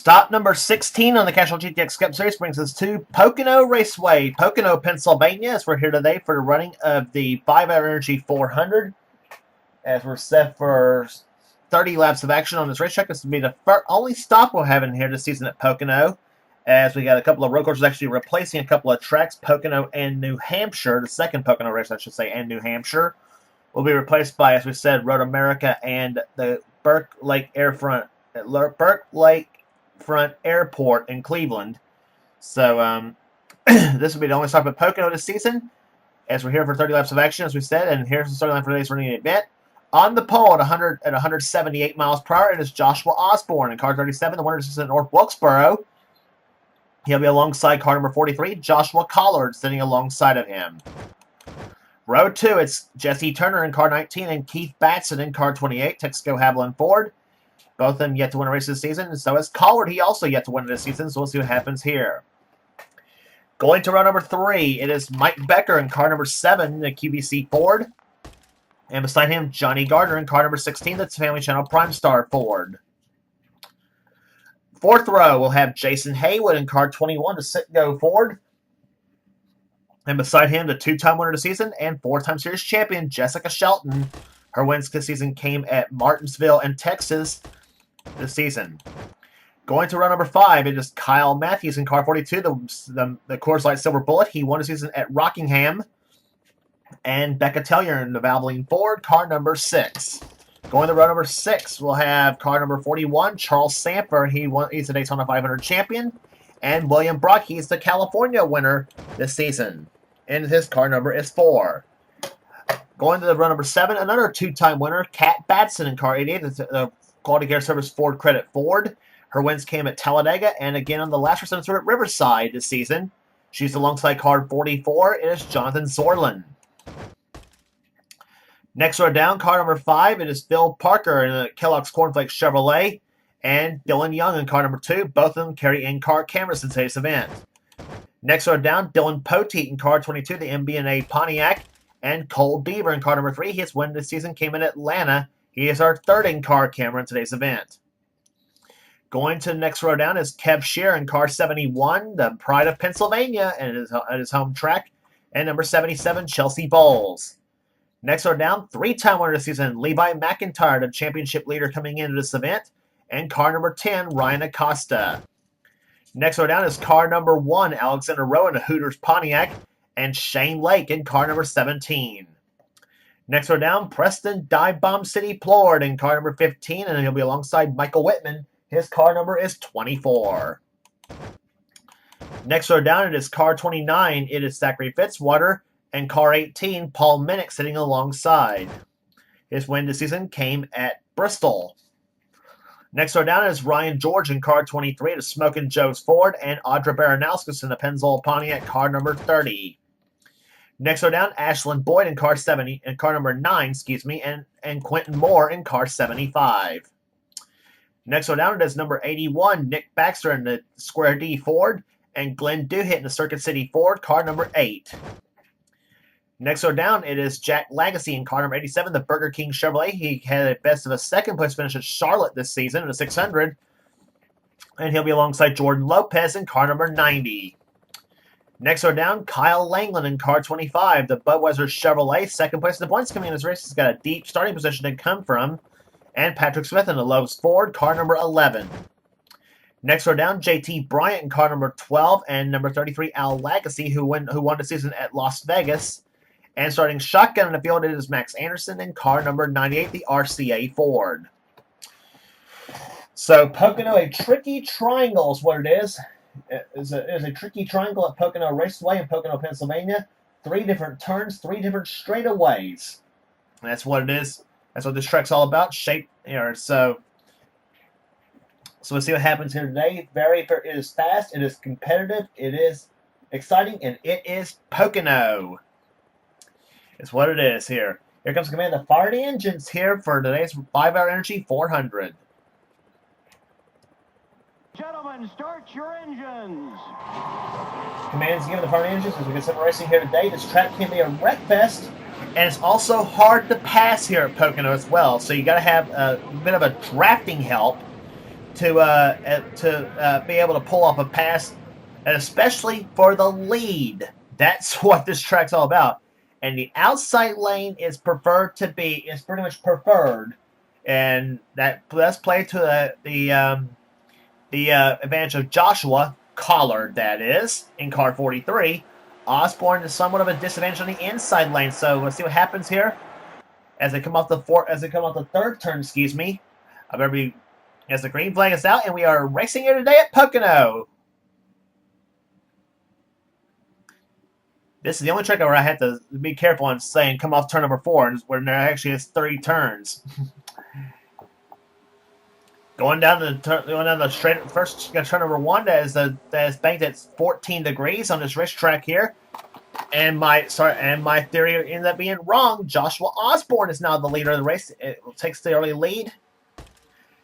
Stop number 16 on the Castrol GTX Cup Series brings us to Pocono Raceway, Pocono, Pennsylvania, as we're here today for the running of the 5-Hour Energy 400, as we're set for 30 laps of action on this racetrack. This will be the only stop we'll have in here this season at Pocono, as we got a couple of road courses actually replacing a couple of tracks, Pocono and New Hampshire, the second Pocono race, I should say, and New Hampshire, will be replaced by, as we said, Road America and the Burke Lake Front Airport in Cleveland. So this will be the only stop at Pocono this season, as we're here for 30 laps of action, as we said, and here's the starting line for today's running event. On the pole at 178 miles per hour, it is Joshua Osborne in car 37, the winner is in North Wilkesboro. He'll be alongside car number 43, Joshua Collard, sitting alongside of him. Row 2, it's Jesse Turner in car 19 and Keith Batson in car 28, Texaco Haviland Ford. Both of them yet to win a race this season, and so is Collard. He also yet to win this season, so we'll see what happens here. Going to row number 3, it is Mike Becker in car number 7, the QBC Ford. And beside him, Johnny Gardner in car number 16, that's Family Channel Prime Star Ford. Fourth row, we'll have Jason Haywood in car 21 to Citgo Ford. And beside him, the two-time winner of the season and four-time series champion, Jessica Shelton. Her wins this season came at Martinsville and Texas this season. Going to row number 5, it is Kyle Matthews in car 42, the Coors Light Silver Bullet. He won the season at Rockingham. And Becca Tellier in the Valvoline Ford, car number 6. Going to row number 6, we'll have car number 41, Charles Sanford. He's the Daytona 500 champion. And William Brock, he's the California winner this season. And his car number is 4. Going to the row number 7, another two-time winner, Kat Batson in car 88, the Quality Care Service Ford Credit Ford. Her wins came at Talladega and again on the last race at Riverside this season. She's alongside car 44. It is Jonathan Zorlin. Next row down, car number 5, it is Phil Parker in the Kellogg's Cornflakes Chevrolet and Dylan Young in car number 2. Both of them carry in-car cameras in today's event. Next row down, Dylan Poteet in car 22, the MB&A Pontiac, and Cole Beaver in car number 3. His win this season came in Atlanta. He is our third in-car camera in today's event. Going to the next row down is Kev Shear in car 71, the Pride of Pennsylvania, and at his home track, and number 77, Chelsea Bowles. Next row down, three-time winner this season, Levi McIntyre, the championship leader coming into this event, and car number 10, Ryan Acosta. Next row down is car number 1, Alexander Rowe in a Hooters Pontiac, and Shane Lake in car number 17. Next row down, Preston Dive Bomb City Plord in car number 15, and he'll be alongside Michael Whitman. His car number is 24. Next row down, it is car 29. It is Zachary Fitzwater, and car 18, Paul Minnick, sitting alongside. His win this season came at Bristol. Next row down is Ryan George in car 23 to Smokin' Joe's Ford, and Audra Baranauskas in the Pennzoil Pontiac, car number 30. Next row down, Ashlyn Boyd in car 70, and car number 9, and Quentin Moore in car 75. Next row down, it is number 81, Nick Baxter in the Square D Ford, and Glenn Duhit in the Circuit City Ford, car number 8. Next row down, it is Jack Lagacy in car number 87, the Burger King Chevrolet. He had a best of a second place finish at Charlotte this season in the 600, and he'll be alongside Jordan Lopez in car number 90. Next row down, Kyle Langland in car 25, the Budweiser Chevrolet, second place in the points coming in this race. He's got a deep starting position to come from. And Patrick Smith in the Lowe's Ford, car number 11. Next row down, JT Bryant in car number 12, and number 33, Al Lagacy, who won the season at Las Vegas. And starting shotgun in the field, it is Max Anderson in car number 98, the RCA Ford. So Pocono, a tricky triangle is what it is. It is a tricky triangle at Pocono Raceway in Pocono, Pennsylvania. 3 different turns, 3 different straightaways. That's what it is. That's what this track's all about. So we'll see what happens here today. It is fast, it is competitive, it is exciting, and it is Pocono. It's what it is here. Here comes the command of fire the engines here for today's 5-Hour Energy 400. Gentlemen, start your engines. Commands given to fire the engines as we get some racing here today. This track can be a wreck fest. And it's also hard to pass here at Pocono as well. So you got to have a bit of a drafting help to be able to pull off a pass, and especially for the lead. That's what this track's all about. And the outside lane is pretty much preferred, and that's played to the advantage of Joshua Collard. That is in car 43. Osborne is somewhat of a disadvantage on the inside lane. So let's see what happens here as they come off the third turn. Excuse me. As the green flag is out, and we are racing here today at Pocono. This is the only track where I have to be careful on saying come off turn number 4, where there actually is 30 turns. Going down the straight first turn number 1, that is banked at 14 degrees on this racetrack here. And my theory ended up being wrong. Joshua Osborne is now the leader of the race. It takes the early lead.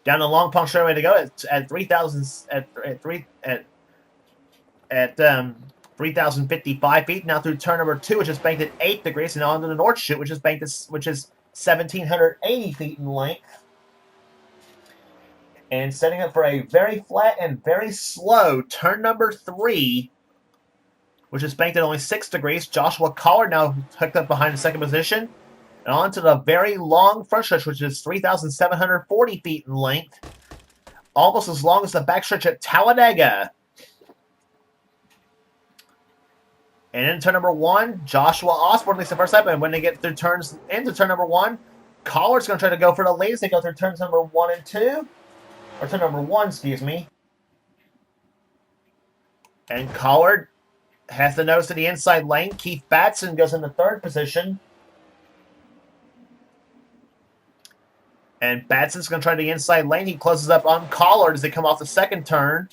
Down the long pump straightaway to go at 3,055 feet. Now through turn number 2, which is banked at 8 degrees, and on to the North Chute, which is 1,780 feet in length. And setting up for a very flat and very slow turn number 3, which is banked at only 6 degrees. Joshua Collard now hooked up behind the second position. And on to the very long front stretch, which is 3,740 feet in length. Almost as long as the backstretch at Talladega. And in turn number 1, Joshua Osborne leads the first lap. And when they get through turns into turn number 1, Collard's going to try to go for the lead as they go through turns number 1 and 2. Or turn number 1, excuse me. And Collard has the nose to the inside lane. Keith Batson goes into third position. And Batson's going to try the inside lane. He closes up on Collard as they come off the second turn.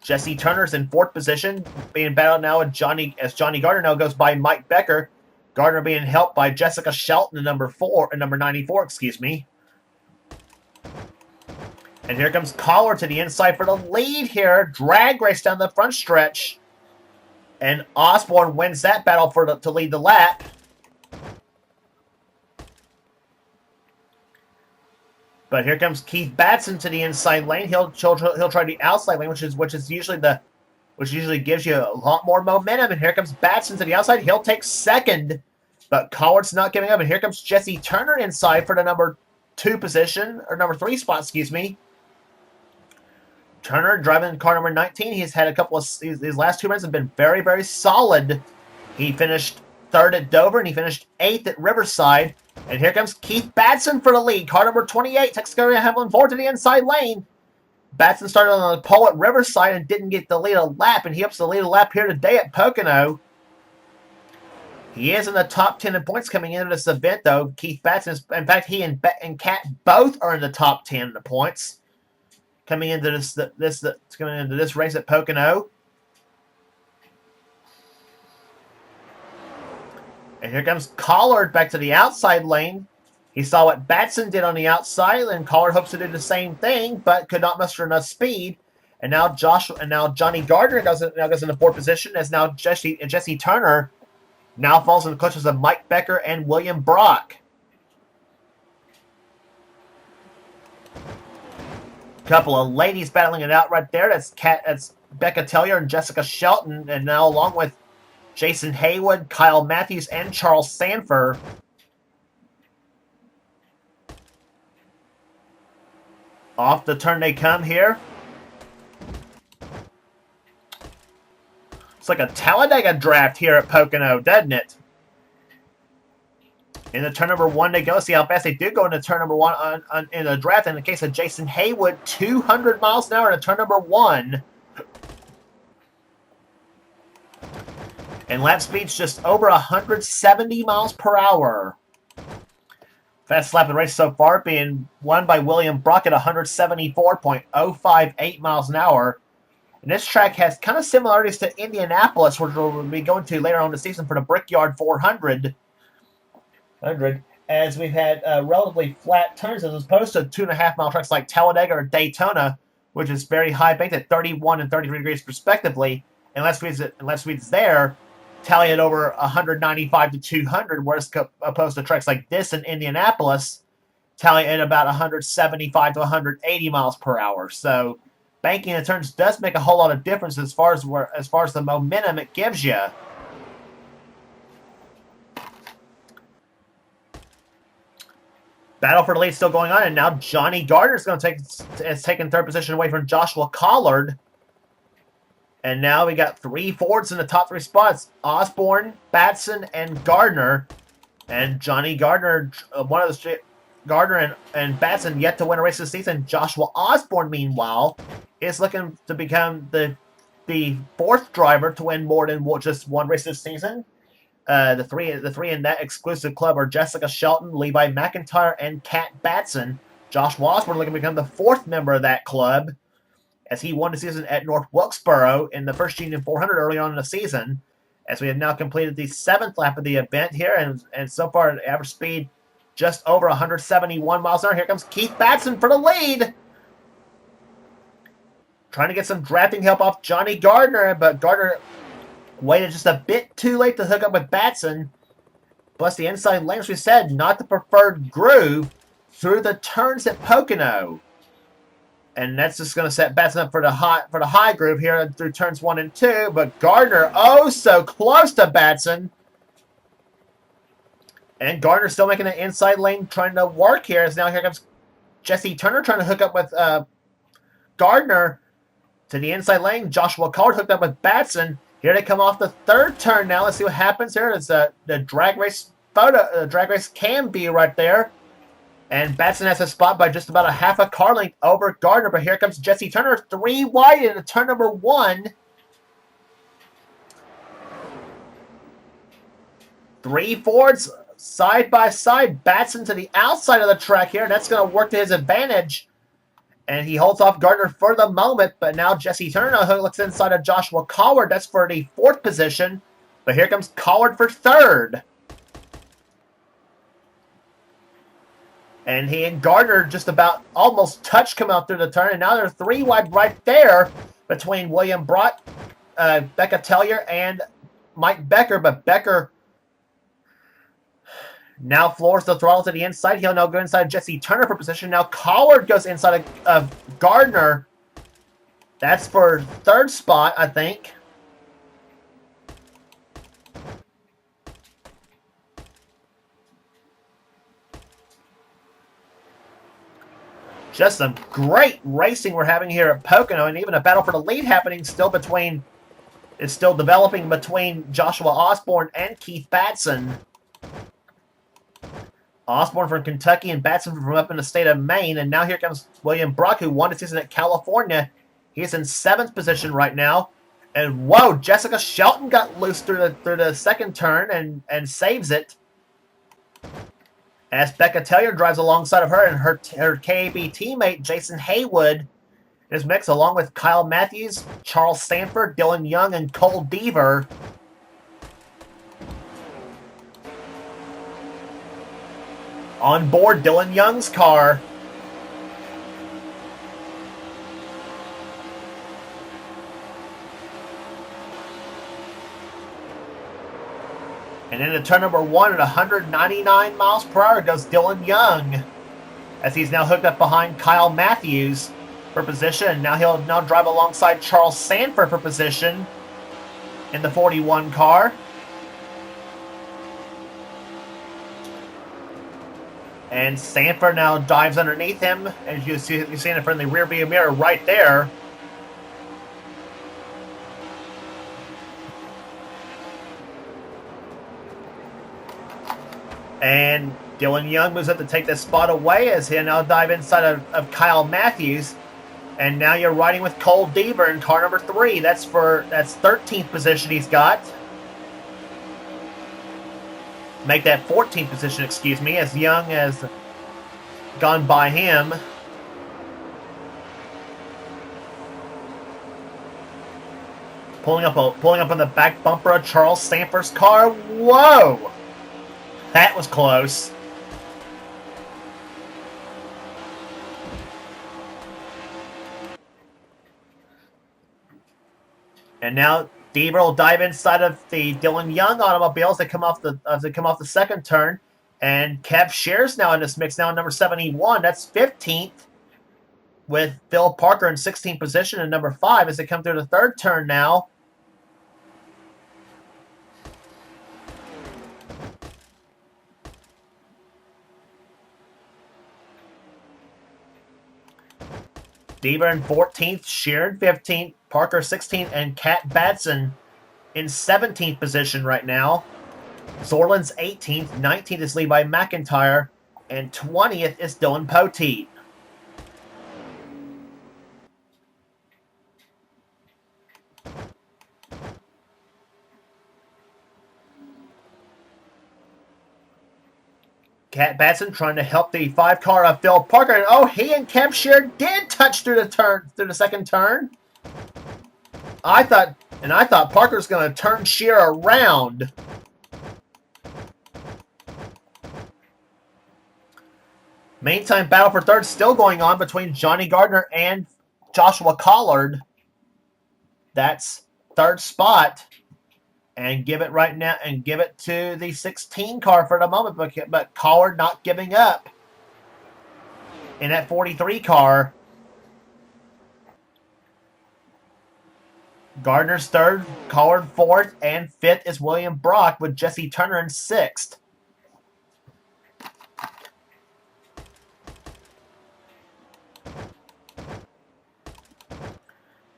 Jesse Turner's in fourth position, being battled now with Johnny Gardner now goes by Mike Becker. Gardner being helped by Jessica Shelton in number 94, excuse me. And here comes Collard to the inside for the lead here. Drag race down the front stretch. And Osborne wins that battle to lead the lap. But here comes Keith Batson to the inside lane. He'll try the outside lane, which usually gives you a lot more momentum. And here comes Batson to the outside. He'll take second, but Collard's not giving up. And here comes Jesse Turner inside for the number 3 spot, excuse me. Turner driving car number 19. He's had his last 2 runs have been very, very solid. He finished 3rd at Dover, and he finished 8th at Riverside. And here comes Keith Batson for the lead. Car number 28 takes Hamlin forward to the inside lane. Batson started on the pole at Riverside and didn't get the lead a lap, and he ups the lead a lap here today at Pocono. He is in the top 10 in points coming into this event, though. Keith Batson in fact, he and Kat both are in the top 10 in the points coming into this race at Pocono. And here comes Collard back to the outside lane. He saw what Batson did on the outside, and Collard hopes to do the same thing, but could not muster enough speed. And now Johnny Gardner goes into fourth position, as now Jesse Turner now falls in the clutches of Mike Becker and William Brock. Couple of ladies battling it out right there. That's Becca Tellier and Jessica Shelton, and now along with Jason Haywood, Kyle Matthews, and Charles Sanford. Off the turn they come here. It's like a Talladega draft here at Pocono, doesn't it? In the turn number 1 they go. See how fast they do go into turn number 1 in the draft. In the case of Jason Haywood, 200 miles an hour in turn number 1. And lap speed's just over 170 miles per hour. Fastest lap of the race so far being won by William Brock at 174.058 miles an hour. And this track has kind of similarities to Indianapolis, which we'll be going to later on in the season for the Brickyard 400. As we've had relatively flat turns as opposed to 2.5 mile tracks like Talladega or Daytona, which is very high banked at 31 and 33 degrees respectively. And lap speeds there tally at over 195 to 200, whereas opposed to tracks like this in Indianapolis, tally at about 175 to 180 miles per hour. So banking the turns does make a whole lot of difference as far as the momentum it gives you. Battle for the lead still going on, and now Johnny Gardner is taking third position away from Joshua Collard. And now we got 3 Fords in the top 3 spots: Osborne, Batson, and Gardner. And Johnny Gardner, Gardner and Batson yet to win a race this season. Joshua Osborne, meanwhile, is looking to become the 4th driver to win more than just one race this season. The three in that exclusive club are Jessica Shelton, Levi McIntyre, and Kat Batson. Joshua Osborne looking to become the 4th member of that club, as he won the season at North Wilkesboro in the first Union 400 early on in the season. As we have now completed the 7th lap of the event here, and so far average speed just over 171 miles an hour. Here comes Keith Batson for the lead. Trying to get some drafting help off Johnny Gardner, but Gardner waited just a bit too late to hook up with Batson. Plus the inside lane, as we said, not the preferred groove through the turns at Pocono. And that's just going to set Batson up for the high groove here through turns 1 and 2. But Gardner, oh, so close to Batson. And Gardner still making an inside lane, trying to work here. As now here comes Jesse Turner trying to hook up with Gardner to the inside lane. Joshua Collard hooked up with Batson. Here they come off the 3rd turn now. Let's see what happens here. It's the drag race cam view right there. And Batson has a spot by just about a half a car length over Gardner. But here comes Jesse Turner, 3 wide into turn number 1. 3 Fords side by side. Batson to the outside of the track here. That's going to work to his advantage. And he holds off Gardner for the moment. But now Jesse Turner looks inside of Joshua Collard. That's for the 4th position. But here comes Collard for 3rd. And he and Gardner just about almost touch come out through the turn. And now they're 3 wide right there between William Brott, Becca Tellier, and Mike Becker. But Becker now floors the throttle to the inside. He'll now go inside Jesse Turner for position. Now Collard goes inside of Gardner. That's for 3rd spot, I think. Just some great racing we're having here at Pocono, and even a battle for the lead happening is still developing between Joshua Osborne and Keith Batson. Osborne from Kentucky and Batson from up in the state of Maine, and now here comes William Brock, who won the season at California. He's in 7th position right now. And whoa, Jessica Shelton got loose through the 2nd turn and saves it. As Becca Tellier drives alongside of her and her KAB teammate Jason Haywood is mixed, along with Kyle Matthews, Charles Sanford, Dylan Young, and Cole Deaver. On board Dylan Young's car. And into turn number 1 at 199 miles per hour goes Dylan Young, as he's now hooked up behind Kyle Matthews for position. Now he'll drive alongside Charles Sanford for position in the 41 car. And Sanford now dives underneath him, as you see in front of the rear view mirror right there. And Dylan Young moves up to take this spot away, as he'll now dive inside of Kyle Matthews. And now you're riding with Cole Deaver in car number 3. That's 13th position he's got. Make that 14th position, excuse me, as Young has gone by him. Pulling up on the back bumper of Charles Sanford's car. Whoa! That was close. And now Deaver will dive inside of the Dylan Young automobiles that come off the 2nd turn, And Kev Shear's now in this mix now, number 71. That's 15th with Phil Parker in 16th position and number 5 as they come through the third turn now. Deaver in 14th, Shear in 15th, Parker 16th, and Kat Batson in 17th position right now. Zorland's 18th, 19th is Levi McIntyre, and 20th is Dylan Poteet. Kat Batson trying to help the 5-car of Phil Parker, and oh, he and Kev Shear did touch through the second turn. I thought Parker's going to turn Shear around. Meantime, battle for third still going on between Johnny Gardner and Joshua Collard. That's third spot. And give it right now, and give it to the 16 car for the moment, but Collard not giving up in that 43 car. Gardner's third, Collard fourth, and fifth is William Brock with Jesse Turner in sixth.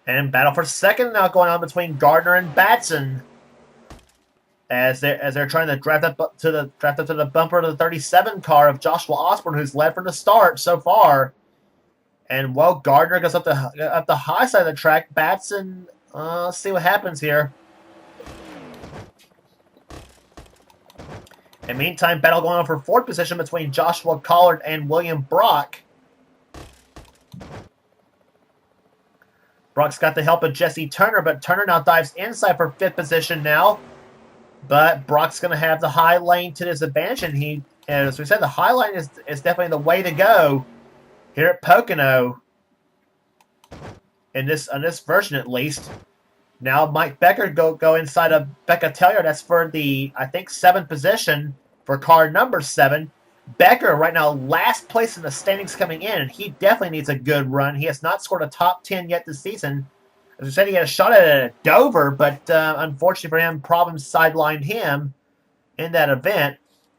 And battle for second now going on between Gardner and Batson. As they're trying to draft up to the bumper of the 37 car of Joshua Osborne, who's led from the start so far. And while Gardner goes up the high side of the track, Batson, let's see what happens here. In the meantime, battle going on for fourth position between Joshua Collard and William Brock. Brock's got the help of Jesse Turner, but Turner now dives inside for fifth position now. But Brock's going to have the high lane to his advantage, and as we said, the high lane is definitely the way to go here at Pocono. On this version, at least. Now Mike Becker go inside of Becca Tellier. That's for the, I think, 7th position for car number 7. Becker right now last place in the standings coming in, and he definitely needs a good run. He has not scored a top 10 yet this season. As I said, he had a shot at it at Dover, but unfortunately for him, problems sidelined him in that event.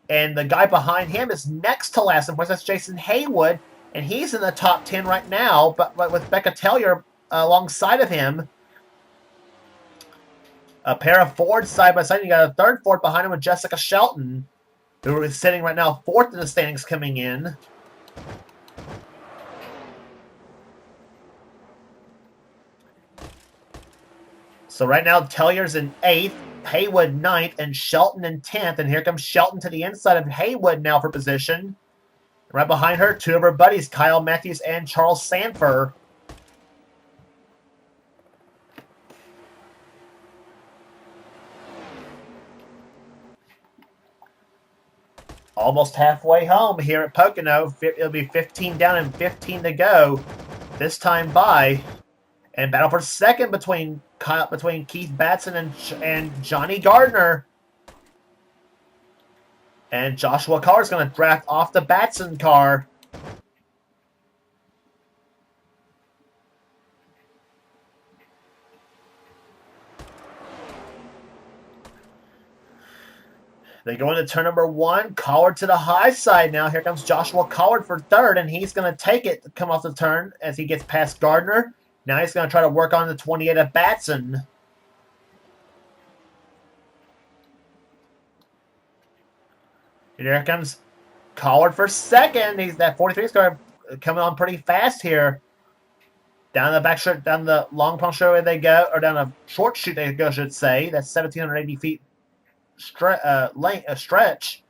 And the guy behind him is next to last in place. That's Jason Haywood, and he's in the top 10 right now, but with Becca Tellier alongside of him. A pair of Fords side by side. You got a third Ford behind him with Jessica Shelton, who is sitting right now fourth in the standings coming in. So right now, Tellier's in 8th, Haywood 9th, and Shelton in 10th. And here comes Shelton to the inside of Haywood now for position. Right behind her, two of her buddies, Kyle Matthews and Charles Sanford. Almost halfway home here at Pocono. It'll be 15 down and 15 to go this time by. And battle for second between Keith Batson and Johnny Gardner. And Joshua Carr is going to draft off the Batson car. They go into turn number 1. Collard to the high side now. Here comes Joshua Collard for third, and he's going to take it, come off the turn as he gets past Gardner. Now he's going to try to work on the 28 of Batson. And here comes Collard for second. That 43 is going to come on pretty fast here. Down the back straight, down the long pump straightaway they go, or down the short chute they go, I should say. That's 1,780 feet stretch.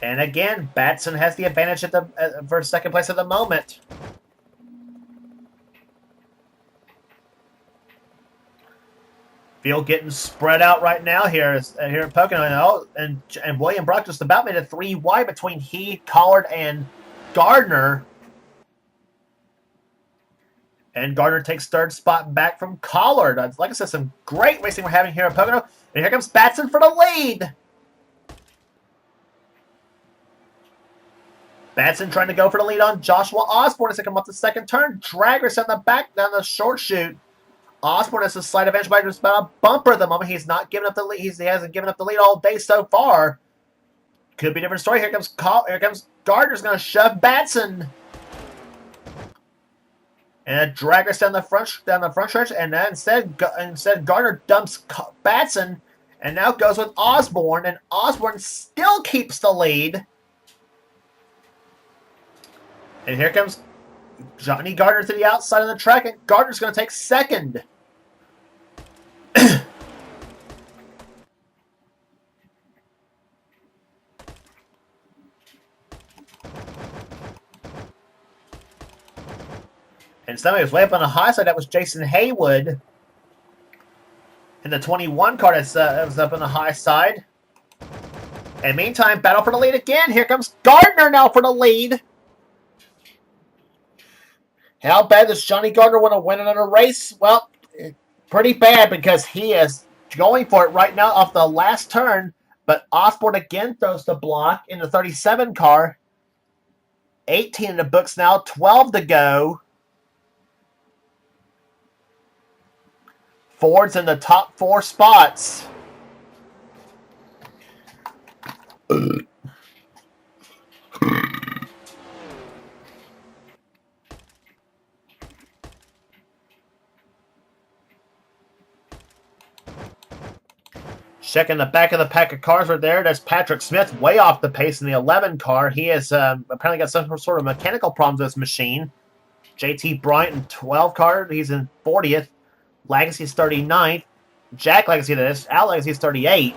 And again, Batson has the advantage for second place at the moment. Field getting spread out right now here at Pocono. And William Brock just about made a 3 wide between he, Collard, and Gardner. And Gardner takes third spot back from Collard. Like I said, some great racing we're having here at Pocono. And here comes Batson for the lead. Batson trying to go for the lead on Joshua Osborne as they come up the second turn. Drag race on the back down the short chute. Osborne has a slight advantage by just about a bumper at the moment. He's not giving up the lead. He hasn't given up the lead all day so far. Could be a different story. Here comes Gardner's going to shove Batson. And a drag race down the front stretch, and then instead Gardner dumps Batson, and now goes with Osborne, and Osborne still keeps the lead. And here comes Johnny Gardner to the outside of the track, and Gardner's going to take second. And somebody was way up on the high side. That was Jason Haywood. And the 21 car that was up on the high side. And meantime, battle for the lead again. Here comes Gardner now for the lead. How bad does Johnny Gardner want to win another race? Well, pretty bad because he is going for it right now off the last turn. But Osborne again throws the block in the 37 car. 18 in the books now, 12 to go. Ford's in the top 4 spots. Checking the back of the pack of cars right there. There's Patrick Smith way off the pace in the 11 car. He has apparently got some sort of mechanical problems with his machine. JT Bryant in 12 car. He's in 40th. Legacy's 39th. Jack Legacy, that is. Al Legacy's 38th.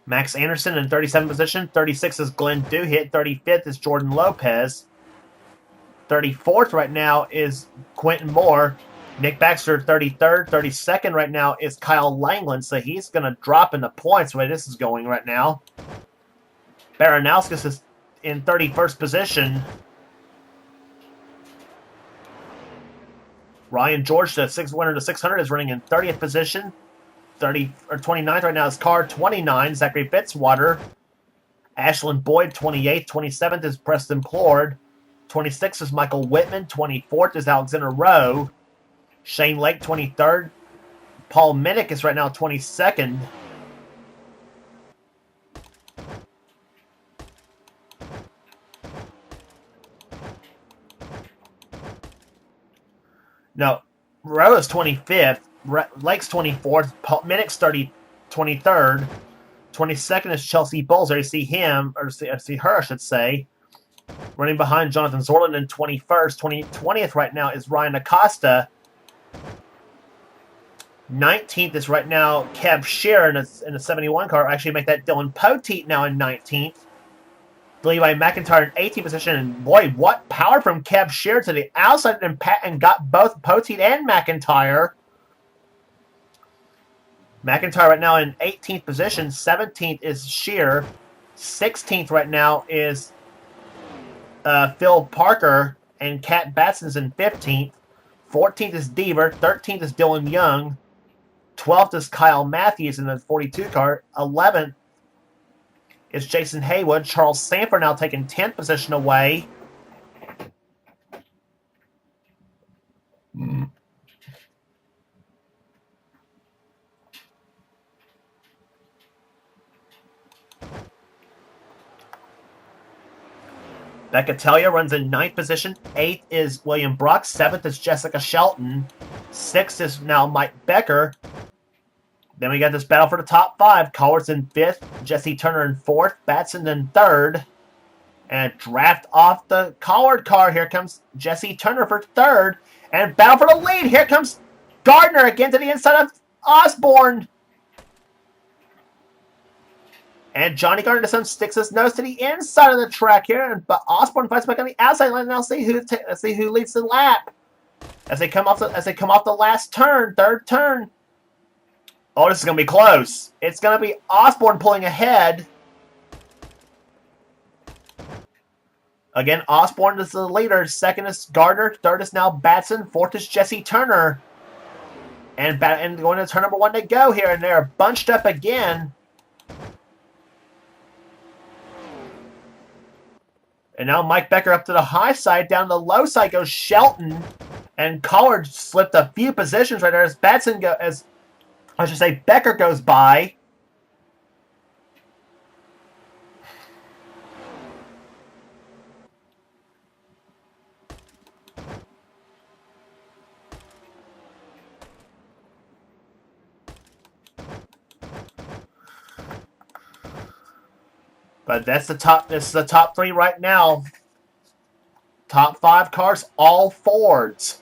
Max Anderson in 37th position. 36th is Glenn Duhit. 35th is Jordan Lopez. 34th right now is Quentin Moore. Nick Baxter, 33rd. 32nd right now is Kyle Langland. So he's going to drop in the points the way this is going right now. Baranowskis is in 31st position. Ryan George, the winner of the 600, is running in 30th position. 29th right now is Car 29, Zachary Fitzwater. Ashland Boyd, 28th. 27th is Preston Plord. 26th is Michael Whitman. 24th is Alexander Rowe. Shane Lake, 23rd. Paul Minnick is right now 22nd. No, Rowe is 25th. Lake's 24th. Paul Minnick's 23rd. 22nd is Chelsea Bowles. There you see him, or see her, I should say. Running behind Jonathan Zorland in 21st. 20th right now is Ryan Acosta. 19th is right now Kev Shear in a 71 car. Actually make that Dylan Poteet now in 19th. Levi McIntyre in 18th position. And boy, what power from Kev Shear to the outside and got both Poteet and McIntyre. McIntyre right now in 18th position. 17th is Shear. 16th right now is Phil Parker. And Kat Batson's in 15th. 14th is Deaver. 13th is Dylan Young. 12th is Kyle Matthews in the 42 car. 11th is Jason Haywood. Charles Sanford now taking 10th position away. Becca Talia runs in 9th position. 8th is William Bruck. 7th is Jessica Shelton. 6th is now Mike Becker. Then we got this battle for the top 5. Collards in 5th. Jesse Turner in 4th. Batson in 3rd. And draft off the Collard car. Here comes Jesse Turner for 3rd. And battle for the lead. Here comes Gardner again to the inside of Osborne. And Johnny Gardner sticks his nose to the inside of the track here. But Osborne fights back on the outside. Let's now see who leads the lap. As they come off the last turn, 3rd turn. Oh, this is going to be close. It's going to be Osborne pulling ahead. Again, Osborne is the leader. Second is Gardner. Third is now Batson. Fourth is Jesse Turner. And going to turn number 1 to go here. And they're bunched up again. And now Mike Becker up to the high side. Down the low side goes Shelton. And Collard slipped a few positions right there as Becker goes by. But this is the top 3 right now. Top 5 cars, all Fords.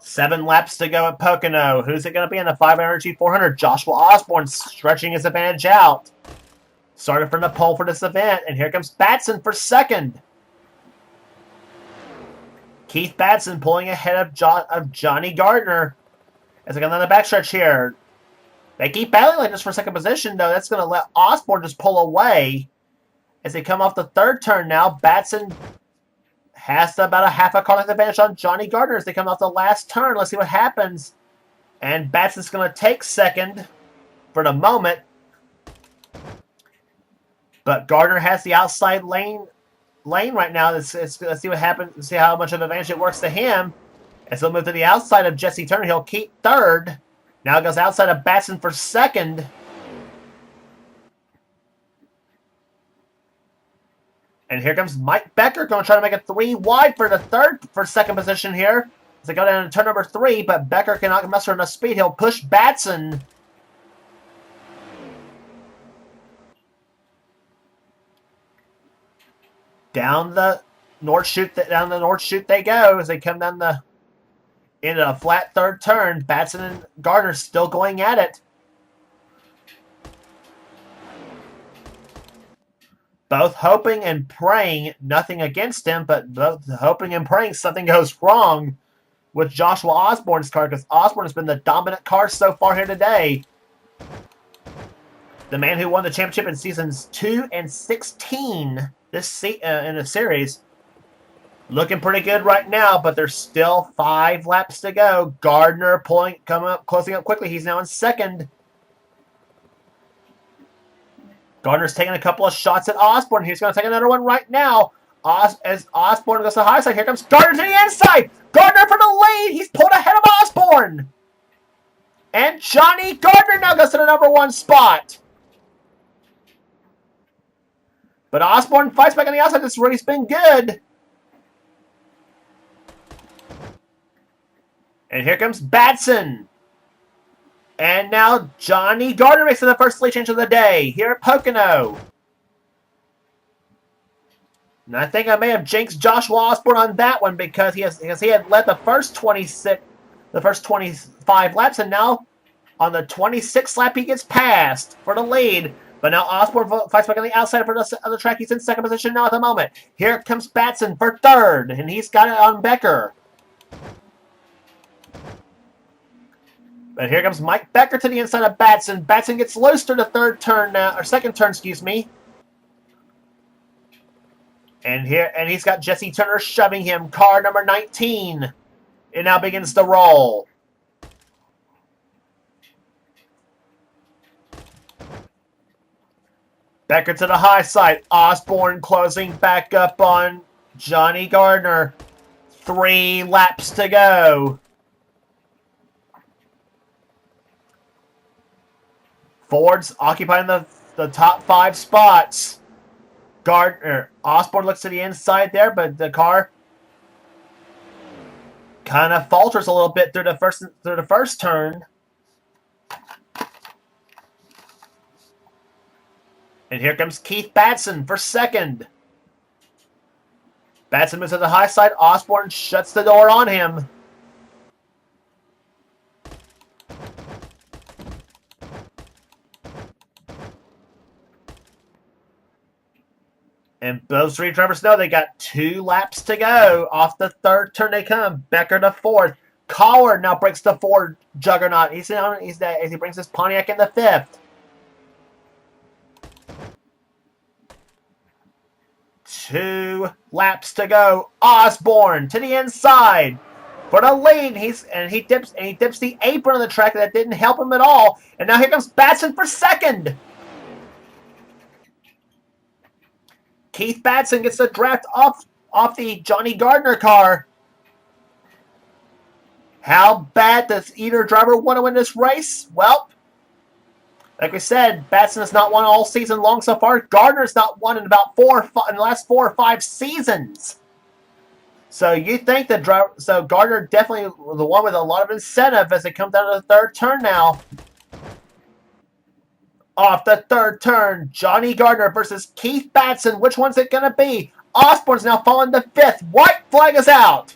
Seven laps to go at Pocono. Who's it going to be in the 5 Energy 400? Joshua Osborne stretching his advantage out. Started from the pole for this event. And here comes Batson for second. Keith Batson pulling ahead of Johnny Gardner. As they come down the backstretch here. They keep battling like this for second position, though. That's going to let Osborne just pull away. As they come off the third turn now, Batson has about a half a car length advantage on Johnny Gardner as they come off the last turn. Let's see what happens. And Batson's going to take second for the moment. But Gardner has the outside lane right now. Let's see what happens. Let's see how much of an advantage it works to him. As he'll move to the outside of Jesse Turner, he'll keep third. Now it goes outside of Batson for second. And here comes Mike Becker going to try to make it 3 wide for second position here. As they go down to turn number 3, but Becker cannot muster enough speed. He'll push Batson. Down the north chute they go as they come down into a flat third turn. Batson and Gardner still going at it. Both hoping and praying, nothing against him, but both hoping and praying something goes wrong with Joshua Osborne's car, because Osborne has been the dominant car so far here today. The man who won the championship in seasons 2 and 16 in the series. Looking pretty good right now, but there's still 5 laps to go. Gardner closing up quickly. He's now in second. Gardner's taking a couple of shots at Osborne. He's going to take another one right now. As Osborne goes to the high side, here comes Gardner to the inside. Gardner for the lead. He's pulled ahead of Osborne. And Johnny Gardner now goes to the number 1 spot. But Osborne fights back on the outside. This race has been good. And here comes Batson. And now Johnny Gardner makes it the first lead change of the day here at Pocono. And I think I may have jinxed Joshua Osborne on that one because he had led the first 25 laps, and now on the 26th lap he gets passed for the lead. But now Osborne fights back on the outside for the other track. He's in second position now at the moment. Here comes Batson for third, and he's got it on Becker. But here comes Mike Becker to the inside of Batson. Batson gets loose to the second turn, excuse me. And he's got Jesse Turner shoving him. Car number 19. It now begins to roll. Becker to the high side. Osborne closing back up on Johnny Gardner. 3 laps to go. Ford's occupying the top 5 spots. Osborne looks to the inside there, but the car kind of falters a little bit through the first turn. And here comes Keith Batson for second. Batson moves to the high side. Osborne shuts the door on him. And those three drivers know they got 2 laps to go. Off the third turn they come. Becker to fourth. Collard now breaks the Ford juggernaut. He's as he brings his Pontiac in the fifth. 2 laps to go. Osborne to the inside for the lead. He dips the apron on the track. That didn't help him at all. And now here comes Batson for second. Keith Batson gets the draft off the Johnny Gardner car. How bad does either driver want to win this race? Well, like we said, Batson has not won all season long so far. Gardner's not won in about in the last 4 or 5 seasons. So you think that Gardner definitely the one with a lot of incentive as they come down to the third turn now. Off the third turn, Johnny Gardner versus Keith Batson. Which one's it going to be? Osborne's now falling to fifth. White flag is out.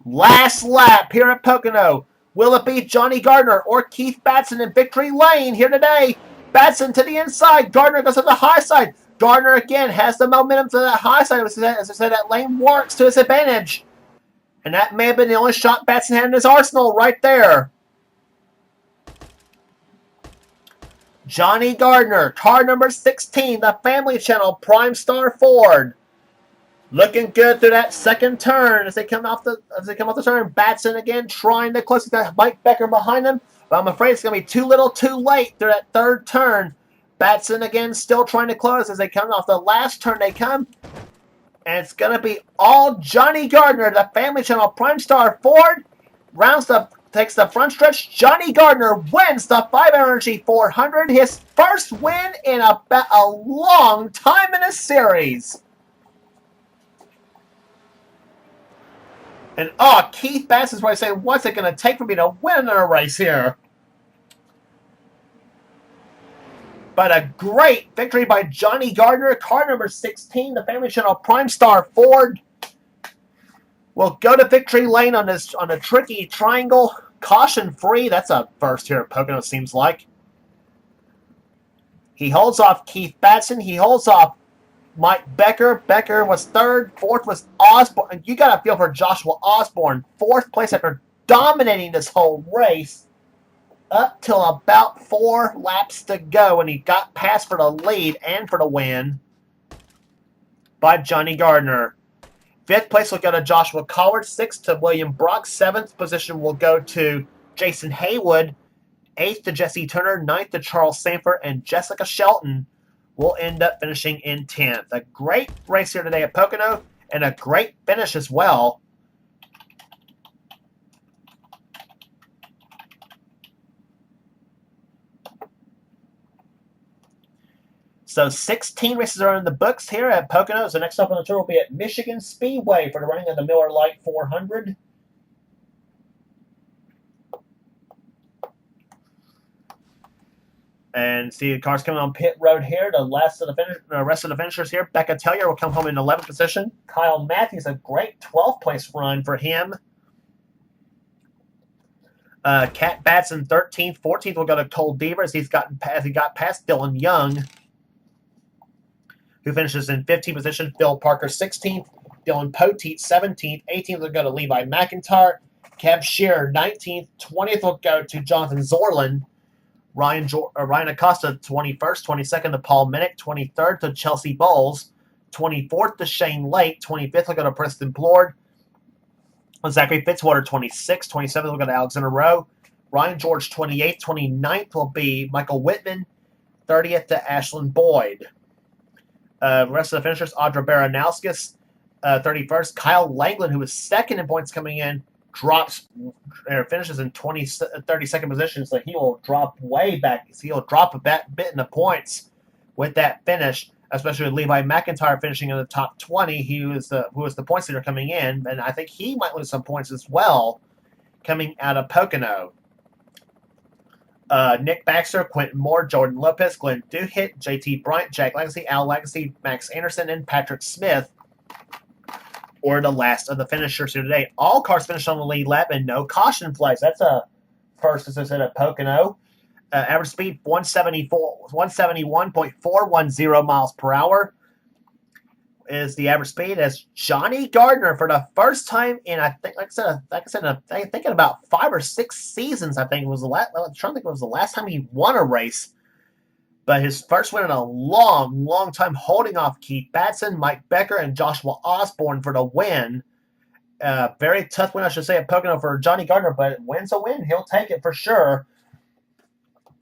Last lap here at Pocono. Will it be Johnny Gardner or Keith Batson in victory lane here today? Batson to the inside. Gardner goes to the high side. Gardner again has the momentum to that high side. As I said, that lane works to his advantage. And that may have been the only shot Batson had in his arsenal right there. Johnny Gardner, car number 16, the Family Channel Prime Star Ford. Looking good through that second turn as they come off the turn. Batson again trying to close. He's got Mike Becker behind him, but I'm afraid it's going to be too little too late through that third turn. Batson again still trying to close as they come off the last turn they come. And it's going to be all Johnny Gardner, the Family Channel Prime Star Ford. Takes the front stretch. Johnny Gardner wins the 5 Energy 400. His first win in a long time in a series. And Keith Batson's probably saying, what's it going to take for me to win in a race here? But a great victory by Johnny Gardner, car number 16, the Family Channel Prime Star Ford. We'll go to victory lane on a tricky triangle. Caution free. That's a first here at Pocono, seems like. He holds off Keith Batson. He holds off Mike Becker. Becker was third. Fourth was Osborne. You got to feel for Joshua Osborne. Fourth place after dominating this whole race up till about 4 laps to go when he got passed for the lead and for the win by Johnny Gardner. 5th place will go to Joshua Collard. 6th to William Brock. 7th position will go to Jason Haywood. 8th to Jesse Turner. 9th to Charles Sanford. And Jessica Shelton will end up finishing in 10th. A great race here today at Pocono, and a great finish as well. So 16 races are in the books here at Pocono. So next up on the tour will be at Michigan Speedway for the running of the Miller Lite 400. And see the cars coming on pit road here. The rest of the finishers here. Becca Tellier will come home in 11th position. Kyle Matthews, a great 12th place run for him. Cat Batson 13th. 14th will go to Cole Deaver as he got past Dylan Young, who finishes in 15th position. Phil Parker 16th. Dylan Poteet 17th. 18th will go to Levi McIntyre. Kev Shearer 19th. 20th will go to Jonathan Zorlin. Ryan Acosta 21st. 22nd to Paul Minnick. 23rd to Chelsea Bowles. 24th to Shane Lake. 25th will go to Preston Plord. Zachary Fitzwater 26th. 27th will go to Alexander Rowe. Ryan George 28th. 29th will be Michael Whitman. 30th to Ashlyn Boyd. Rest of the finishers, Audra Baranowskis, 31st. Kyle Langland, who was second in points coming in, finishes in 32nd position, so he will drop way back. So he'll drop a bit in the points with that finish, especially with Levi McIntyre finishing in the top 20. Who was the points leader coming in, and I think he might lose some points as well coming out of Pocono. Nick Baxter, Quentin Moore, Jordan Lopez, Glenn Duhit, JT Bryant, Jack Legacy, Al Legacy, Max Anderson, and Patrick Smith were the last of the finishers here today. All cars finished on the lead lap and no caution flags. That's a first, as I said, at Pocono. average speed 171.410 miles per hour is the average speed. As Johnny Gardner, for the first time in, I think, I think in about 5 or 6 seasons, I think it was the last. I'm trying to think it was the last time he won a race. But his first win in a long, long time, holding off Keith Batson, Mike Becker, and Joshua Osborne for the win. Very tough win, I should say, at Pocono for Johnny Gardner, but win's a win. He'll take it for sure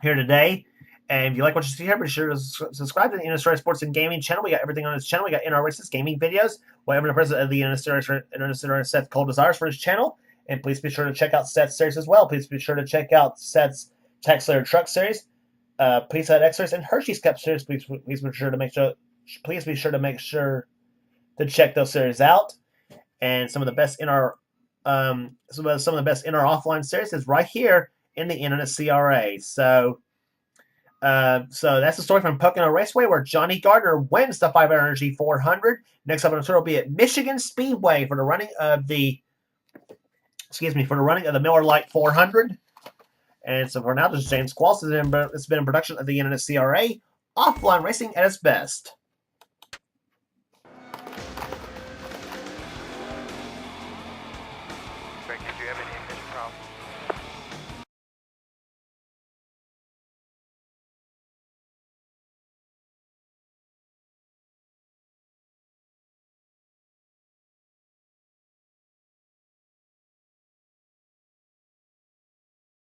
here today. And if you like what you see here, be sure to subscribe to the NNSCRA Sports and Gaming channel. We got everything on this channel. We got NR Races, gaming videos, whatever the president of the NNSCRA Seth Cole desires for his channel. And please be sure to check out Seth's series as well. Please be sure to check out Seth's Tech Slayer Truck series, Pizza Hut X series, and Hershey's Cup series. Please be sure to make sure to check those series out. And some of the best in our offline series is right here in the NNSCRA. So that's the story from Pocono Raceway, where Johnny Gardner wins the 5 Energy 400. Next up on the tour will be at Michigan Speedway for the running of the Miller Lite 400. And so for now, this is James Qualls. It's been a production of the NNSCRA, offline racing at its best.